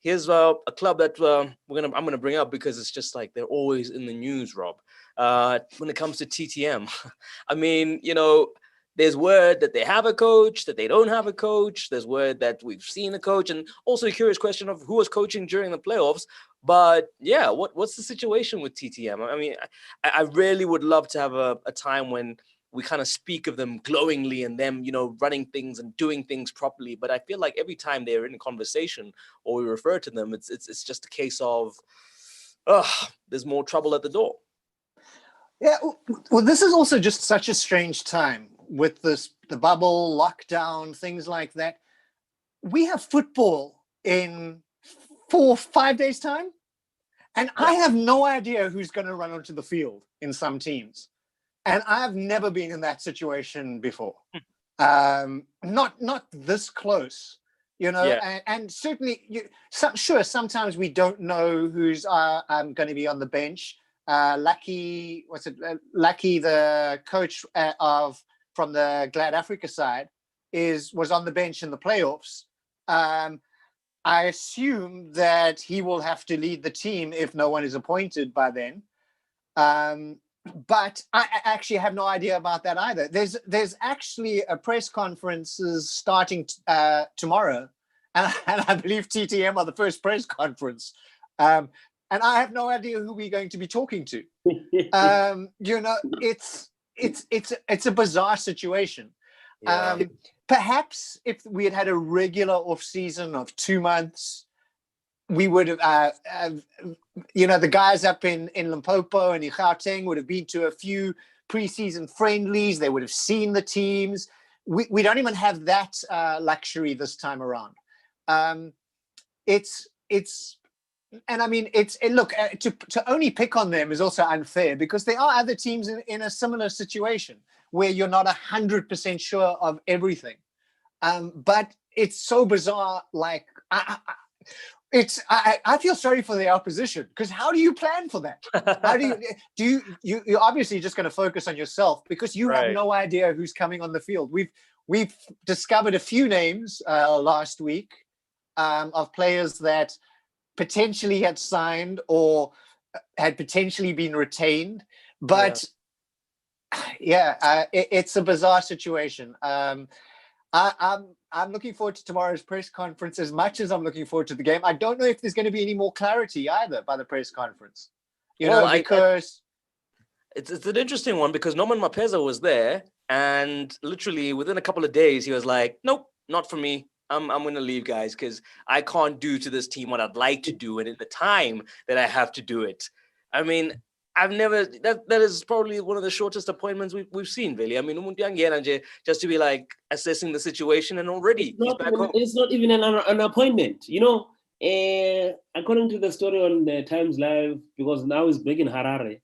here's a club that I'm gonna bring up, because it's just like they're always in the news, Rob. When it comes to TTM, I mean, there's word that they have a coach, that they don't have a coach. There's word that we've seen a coach, and also a curious question of who was coaching during the playoffs. But yeah, what's the situation with TTM? I mean, I really would love to have a time when we kind of speak of them glowingly and them, running things and doing things properly. But I feel like every time they're in a conversation or we refer to them, it's just a case of, there's more trouble at the door. Yeah, well, this is also just such a strange time with the bubble, lockdown, things like that. We have football in 4-5 days time, and I have no idea who's going to run onto the field in some teams. And I've never been in that situation before. Not this close, and certainly, sometimes we don't know who's going to be on the bench. Lucky, the coach from the Glad Africa side, was on the bench in the playoffs. I assume that he will have to lead the team if no one is appointed by then. But I actually have no idea about that either. There's actually a press conferences starting tomorrow, and I believe TTM are the first press conference. And I have no idea who we're going to be talking to. It's a bizarre situation. Yeah. Perhaps if we had a regular off season of 2 months, we would have, the guys up in Limpopo and in Gauteng would have been to a few preseason friendlies. They would have seen the teams. We don't even have that luxury this time around. And I mean, look, to only pick on them is also unfair, because there are other teams in a similar situation where you're not 100% sure of everything. But it's so bizarre. Like, I feel sorry for the opposition, because how do you plan for that? How do you're obviously just going to focus on yourself, because you have no idea who's coming on the field. We've discovered a few names last week of players that potentially had signed or had potentially been retained, but it's a bizarre situation. I'm looking forward to tomorrow's press conference as much as I'm looking forward to the game. I don't know if there's going to be any more clarity either by the press conference, because it's an interesting one, because Norman Mapeza was there, and literally within a couple of days he was like, nope, not for me. I'm going to leave, guys, because I can't do to this team what I'd like to do, and in the time that I have to do it. I mean, I've never that is probably one of the shortest appointments we've seen, really. I mean, umuntu uyangena nje just to be like assessing the situation, and already he's back home. It's not even an appointment, according to the story on the Times Live, because now he's back in Harare.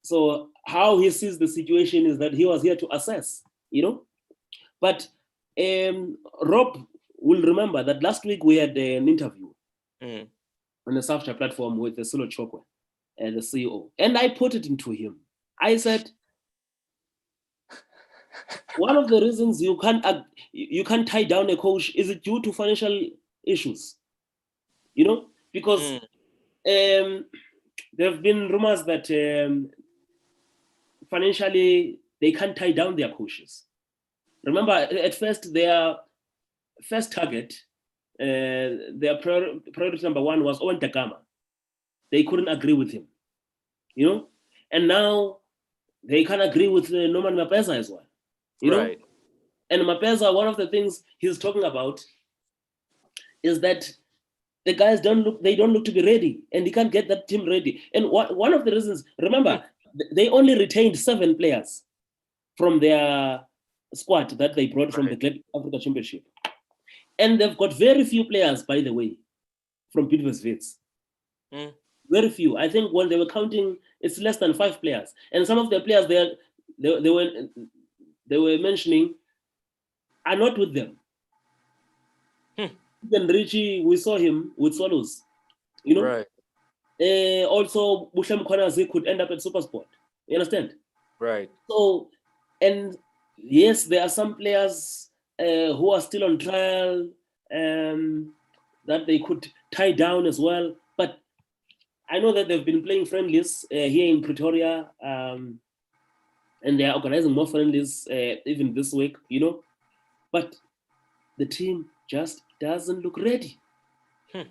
So how he sees the situation is that he was here to assess, But Rob will remember that last week we had an interview on the Software platform with the Silo Chokwe, the CEO, and I put it into him. I said, one of the reasons you can't tie down a coach is it due to financial issues, because there have been rumors that financially they can't tie down their coaches. Remember, at first their first target, their priority number one was Owen Takama. They couldn't agree with him, and now they can't agree with Norman Mapeza as well. Right. And Mapeza, one of the things he's talking about is that the guys don't look to be ready, and he can't get that team ready. And one of the reasons, remember, they only retained 7 players from their squad that they brought from the Club Africa Championship. And they've got very few players, by the way, from Pieterswits. Very few. I think when they were counting, it's less than 5 players. And some of the players they were mentioning are not with them. Even Richie, we saw him with Swallows. Right. Also, Bushem Kwanazi could end up at Supersport. You understand? Right. So, and yes, there are some players who are still on trial that they could tie down as well. But I know that they've been playing friendlies here in Pretoria, and they are organizing more friendlies even this week, But the team just doesn't look ready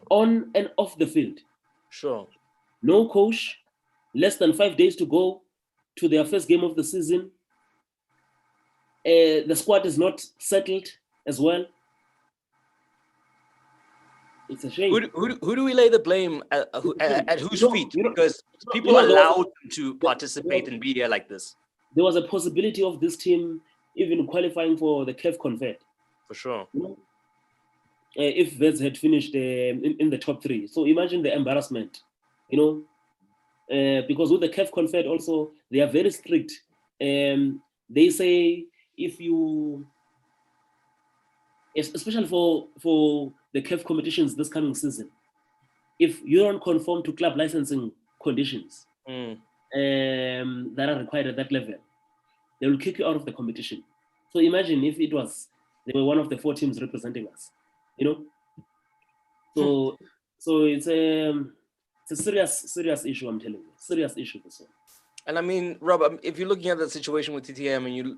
on and off the field. Sure. No coach, less than 5 days to go to their first game of the season. The squad is not settled as well. It's a shame. Who do we lay the blame at whose feet? Because people allowed them to participate and be here like this. There was a possibility of this team even qualifying for the CAF Confed. For sure. If Vets had finished in the top 3. So imagine the embarrassment, because with the CAF Confed also, they are very strict. They say if you, especially for the CAF competitions this coming season, if you don't conform to club licensing conditions that are required at that level, they will kick you out of the competition. So imagine if they were one of the 4 teams representing us, So it's a serious issue. I'm telling you, serious issue. This one. And I mean, Rob, if you're looking at the situation with TTM and you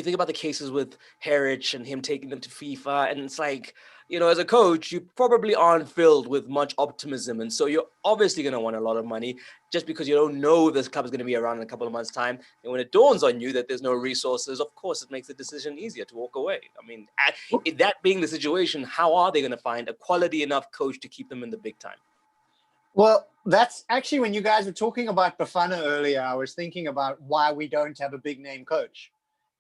think about the cases with Herich and him taking them to FIFA, and it's like, as a coach, you probably aren't filled with much optimism. And so you're obviously going to want a lot of money just because you don't know this club is going to be around in a couple of months' time. And when it dawns on you that there's no resources, of course, it makes the decision easier to walk away. I mean, that being the situation, how are they going to find a quality enough coach to keep them in the big time? Well, that's actually when you guys were talking about Bafana earlier, I was thinking about why we don't have a big name coach.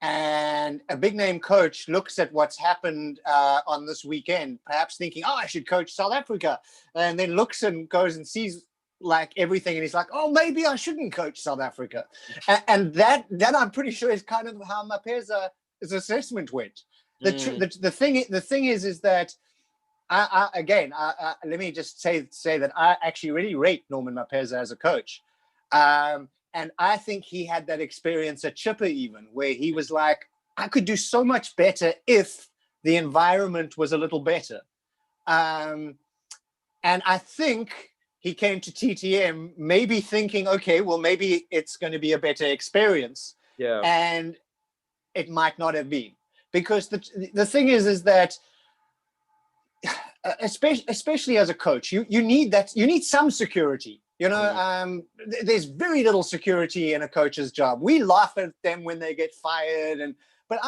And a big name coach looks at what's happened on this weekend, perhaps thinking, I should coach South Africa. And then looks and goes and sees like everything. And he's like, maybe I shouldn't coach South Africa. And that I'm pretty sure is kind of how Mapeza's assessment went. The thing is that let me just say that I actually really rate Norman Mapeza as a coach. And I think he had that experience at Chipper even, where he was like, I could do so much better if the environment was a little better. And I think he came to TTM maybe thinking, okay, well, maybe it's going to be a better experience. Yeah. And it might not have been. Because the thing is that especially as a coach, you need some security. There's very little security in a coach's job. We laugh at them when they get fired, but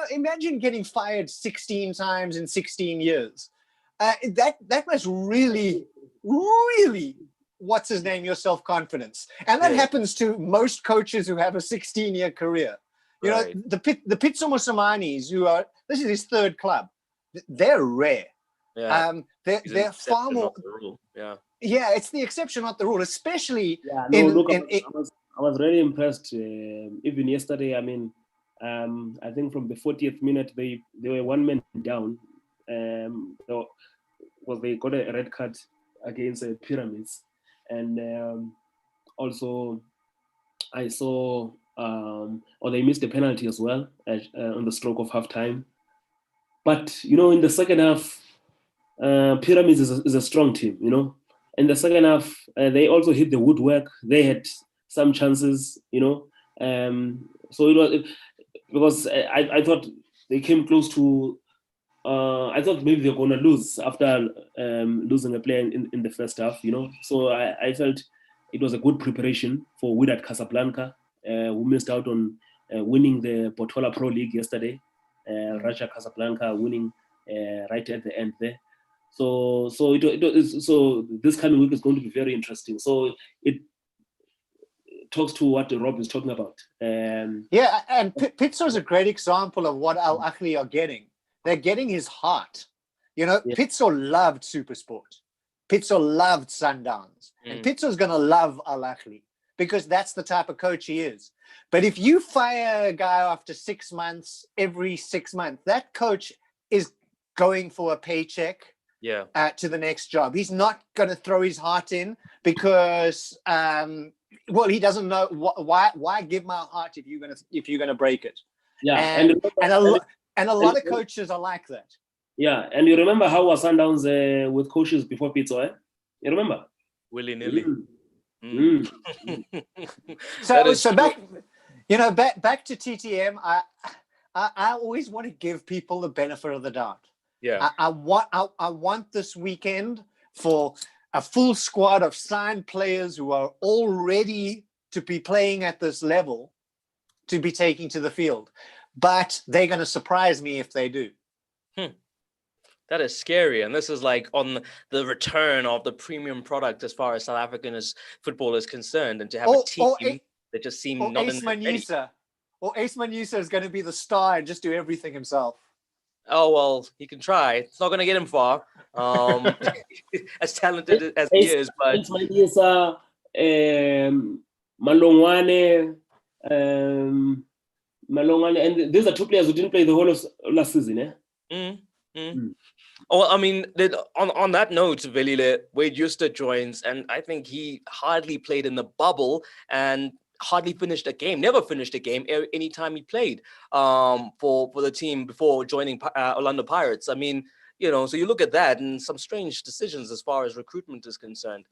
imagine getting fired 16 times in 16 years. That must really, really what's his name, your self-confidence. And that happens to most coaches who have a 16-year career. You know, the Pitso Musamanis, this is his third club. They're rare. Yeah. They're far more. The rule. Yeah. Yeah, it's the exception, not the rule, especially I was really impressed. Even yesterday, I mean, I think from the 40th minute, they were 1 man down. They got a red card against Pyramids. And also, I saw, or they missed a penalty as well on the stroke of half time. But, you know, in the second half, Pyramids is a strong team, you know. In the second half, they also hit the woodwork. They had some chances, you know. So it was because I thought they came close to. I thought maybe they're going to lose after losing a player in the first half, you know. So I felt it was a good preparation for Wydad Casablanca, who missed out on winning the Botola Pro League yesterday. Raja Casablanca winning right at the end there. So this coming week is going to be very interesting. So it talks to what Rob is talking about. And Pitso is a great example of what Al Ahly are getting. They're getting his heart. You know, Pitso loved Supersport. Pitso loved Sundowns. And Pitso's going to love Al Ahly because that's the type of coach he is. But if you fire a guy after 6 months, every 6 months, that coach is going for a paycheck to the next job. He's not going to throw his heart in because, he doesn't know why give my heart if you're gonna break it. Yeah, and a lot of coaches are like that. Yeah, and you remember how was Sundowns with coaches before Pitso, eh? You remember? Willy-nilly. So back to TTM. I always want to give people the benefit of the doubt. Yeah. I want this weekend for a full squad of signed players who are all ready to be playing at this level to be taking to the field. But they're going to surprise me if they do. That is scary. And this is like on the return of the premium product as far as South African football is concerned. And to have a team that just seem not Ace Manisa. Or Ace Manisa is going to be the star and just do everything himself. Oh, well, he can try. It's not going to get him far. As talented as he is, but Ace Manisa, Malongwane, and these are two players who didn't play the whole of last season, eh? Oh, I mean, on that note, Velile, Wade Juster joins, and I think he hardly played in the bubble and hardly finished a game, never finished a game anytime he played for the team before joining Orlando Pirates. I mean, you know, so you look at that and some strange decisions as far as recruitment is concerned.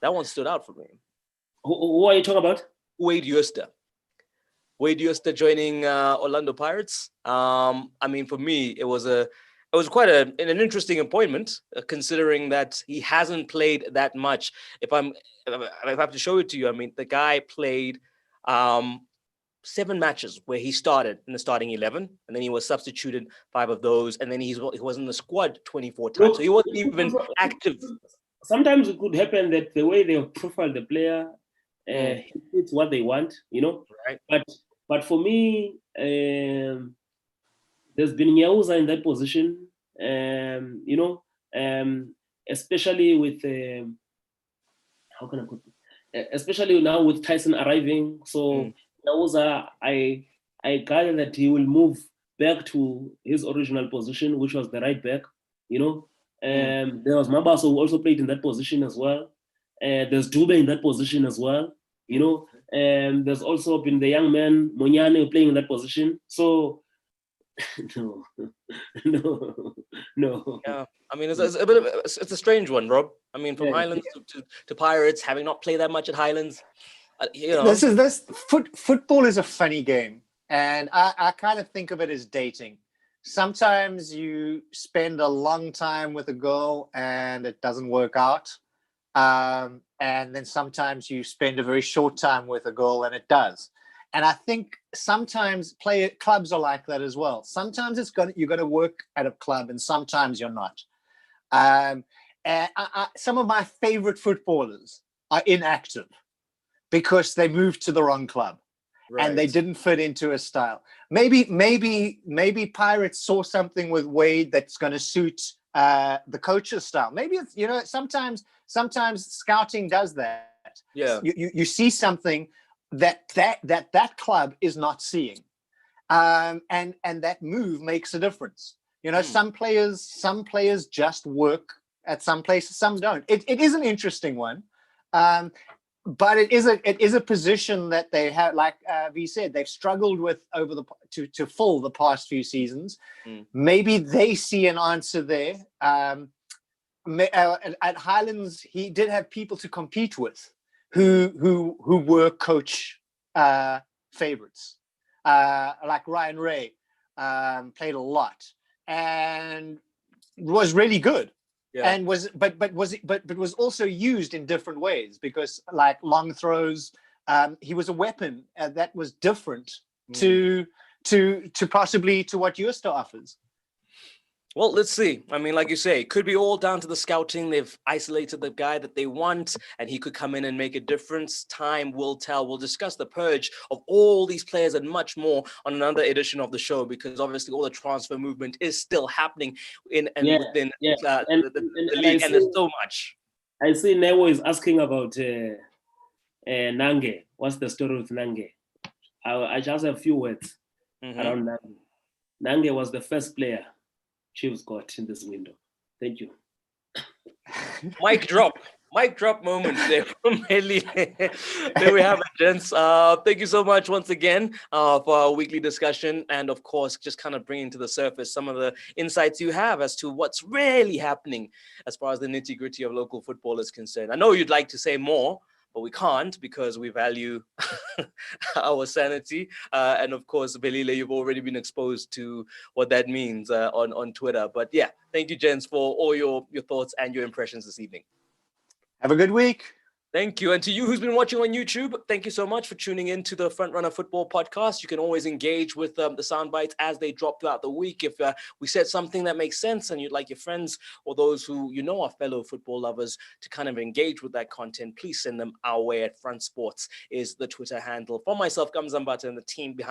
That one stood out for me. Who are you talking about? Wade Juster. Wade Juster joining Orlando Pirates. I mean, for me, it was quite an interesting appointment, considering that he hasn't played that much. If I have to show it to you, I mean, the guy played 7 matches where he started in the starting 11, and then he was substituted 5 of those, and then he was in the squad 24 times. So he wasn't even active. Sometimes it could happen that the way they profile the player, it's what they want, you know. Right. But for me, there's been Nyauza in that position, you know, especially with how can I put it? Especially now with Tyson arriving. So Nyauza, I gather that he will move back to his original position, which was the right back, you know. There was Mabaso who also played in that position as well. There's Dube in that position as well, you know. There's also been the young man Monyane playing in that position. So no. Yeah, I mean, it's a bit of it's a strange one, Rob. I mean, from Highlands to Pirates, having not played that much at Highlands, you know. Football is a funny game, and I kind of think of it as dating. Sometimes you spend a long time with a girl and it doesn't work out. And then sometimes you spend a very short time with a girl and it does. And I think sometimes clubs are like that as well. Sometimes you're going to work at a club and sometimes you're not. And some of my favorite footballers are inactive because they moved to the wrong club. Right. And they didn't fit into a style. Maybe Pirates saw something with Wade that's going to suit the coach's style. Maybe it's, sometimes scouting does that. Yeah. You see something that club is not seeing, and that move makes a difference. Some players just work at some places, some don't. It is an interesting one. But it is a position that they have, like V said, they've struggled with to fill the past few seasons. Maybe they see an answer there. At Highlands, he did have people to compete with who were coach favorites, like Ryan Ray, played a lot and was really good. Yeah. And was also used in different ways, because like long throws, he was a weapon that was different to possibly to what Uster offers. Well, let's see. I mean, like you say, it could be all down to the scouting. They've isolated the guy that they want, and he could come in and make a difference. Time will tell. We'll discuss the purge of all these players and much more on another edition of the show, because obviously all the transfer movement is still happening within the league, and there's so much. I see Newo is asking about Nange. What's the story with Nange? I just have a few words around Nange. Nange was the first player Chiefs got in this window. Thank you. Mic drop moment there from Ellie. There we have it, gents. Thank you so much once again for our weekly discussion, and of course, just kind of bringing to the surface some of the insights you have as to what's really happening as far as the nitty-gritty of local football is concerned. I know you'd like to say more, but we can't, because we value our sanity. And of course, Belile, you've already been exposed to what that means on Twitter. But yeah, thank you, gents, for all your thoughts and your impressions this evening. Have a good week. Thank you. And to you who's been watching on YouTube, thank you so much for tuning in to the Front Runner Football Podcast. You can always engage with the sound bites as they drop throughout the week. If we said something that makes sense and you'd like your friends or those who are fellow football lovers to kind of engage with that content, please send them our way at Front Sports is the Twitter handle. For myself, Gamzambata, and the team behind